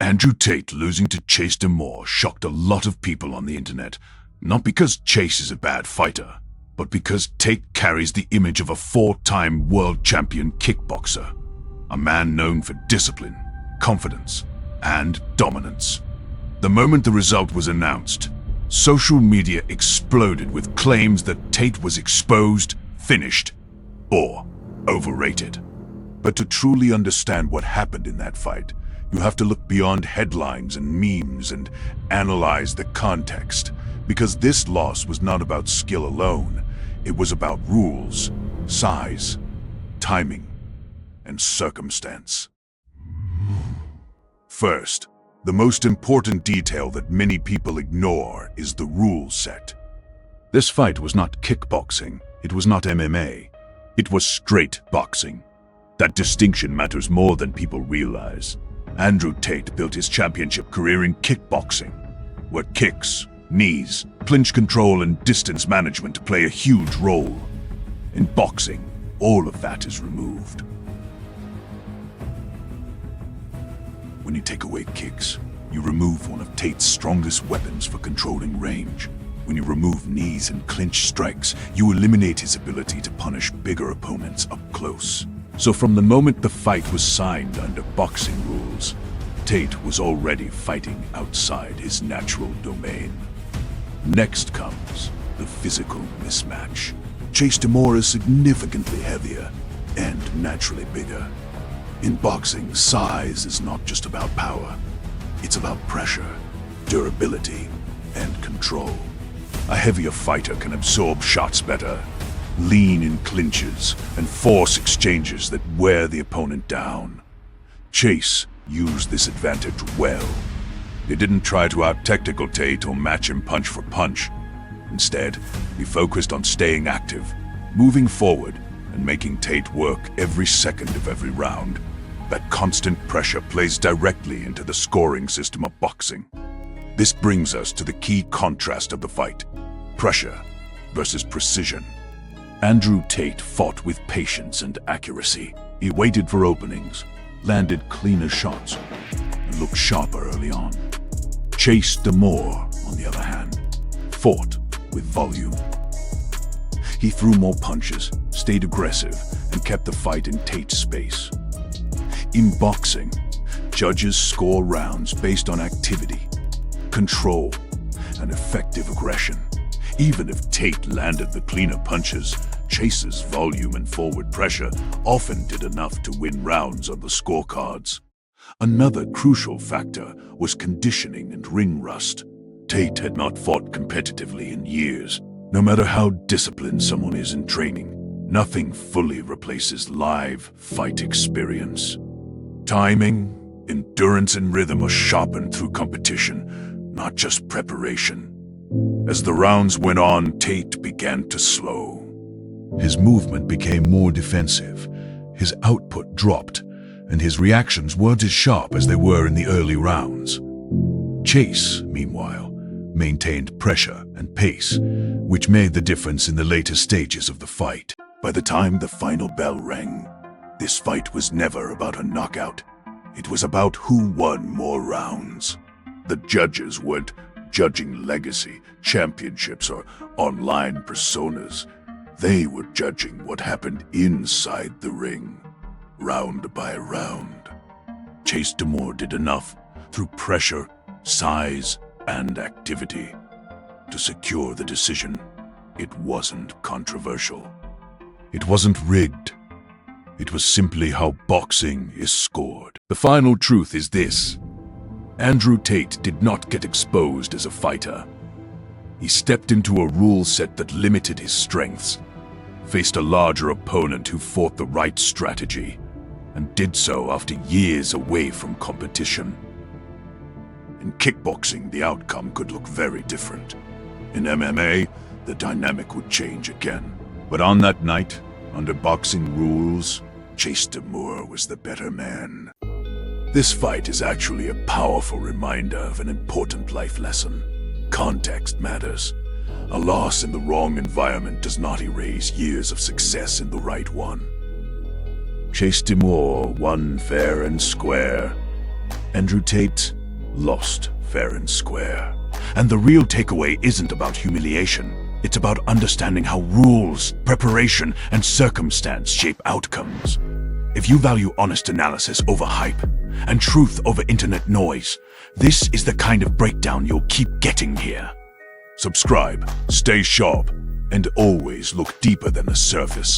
Andrew Tate losing to Chase DeMoor shocked a lot of people on the internet, not because Chase is a bad fighter, but because Tate carries the image of a four-time world champion kickboxer, a man known for discipline, confidence, and dominance. The moment the result was announced, social media exploded with claims that Tate was exposed, finished, or overrated. But to truly understand what happened in that fight, you have to look beyond headlines and memes and analyze the context, because this loss was not about skill alone. It was about rules, size, timing, and circumstance. First, the most important detail that many people ignore is the rule set. This fight was not kickboxing, it was not MMA, it was straight boxing. That distinction matters more than people realize. Andrew Tate built his championship career in kickboxing, where kicks, knees, clinch control, and distance management play a huge role. In boxing, all of that is removed. When you take away kicks, you remove one of Tate's strongest weapons for controlling range. When you remove knees and clinch strikes, you eliminate his ability to punish bigger opponents up close. So from the moment the fight was signed under boxing rules, Tate was already fighting outside his natural domain. Next comes the physical mismatch. Chase DeMoor is significantly heavier and naturally bigger. In boxing, size is not just about power. It's about pressure, durability, and control. A heavier fighter can absorb shots better, lean in clinches, and force exchanges that wear the opponent down. Chase used this advantage well. He didn't try to out-technical Tate or match him punch for punch. Instead, he focused on staying active, moving forward, and making Tate work every second of every round. That constant pressure plays directly into the scoring system of boxing. This brings us to the key contrast of the fight: pressure versus precision. Andrew Tate fought with patience and accuracy. He waited for openings, landed cleaner shots, and looked sharper early on. Chase DeMoor, on the other hand, fought with volume. He threw more punches, stayed aggressive, and kept the fight in Tate's space. In boxing, judges score rounds based on activity, control, and effective aggression. Even if Tate landed the cleaner punches, Chase's volume and forward pressure often did enough to win rounds on the scorecards. Another crucial factor was conditioning and ring rust. Tate had not fought competitively in years. No matter how disciplined someone is in training, nothing fully replaces live fight experience. Timing, endurance, and rhythm are sharpened through competition, not just preparation. As the rounds went on, Tate began to slow. His movement became more defensive, his output dropped, and his reactions weren't as sharp as they were in the early rounds. Chase, meanwhile, maintained pressure and pace, which made the difference in the later stages of the fight. By the time the final bell rang, this fight was never about a knockout. It was about who won more rounds. The judges weren't judging legacy, championships, or online personas. They were judging what happened inside the ring, round by round. Chase DeMoor did enough through pressure, size, and activity to secure the decision. It wasn't controversial. It wasn't rigged. It was simply how boxing is scored. The final truth is this: Andrew Tate did not get exposed as a fighter. He stepped into a rule set that limited his strengths, faced a larger opponent who fought the right strategy, and did so after years away from competition. In kickboxing, the outcome could look very different. In MMA, the dynamic would change again. But on that night, under boxing rules, Chase DeMoor was the better man. This fight is actually a powerful reminder of an important life lesson. Context matters. A loss in the wrong environment does not erase years of success in the right one. Chase DeMoor won fair and square. Andrew Tate lost fair and square. And the real takeaway isn't about humiliation. It's about understanding how rules, preparation, and circumstance shape outcomes. If you value honest analysis over hype and truth over internet noise, this is the kind of breakdown you'll keep getting here. Subscribe, stay sharp, and always look deeper than the surface.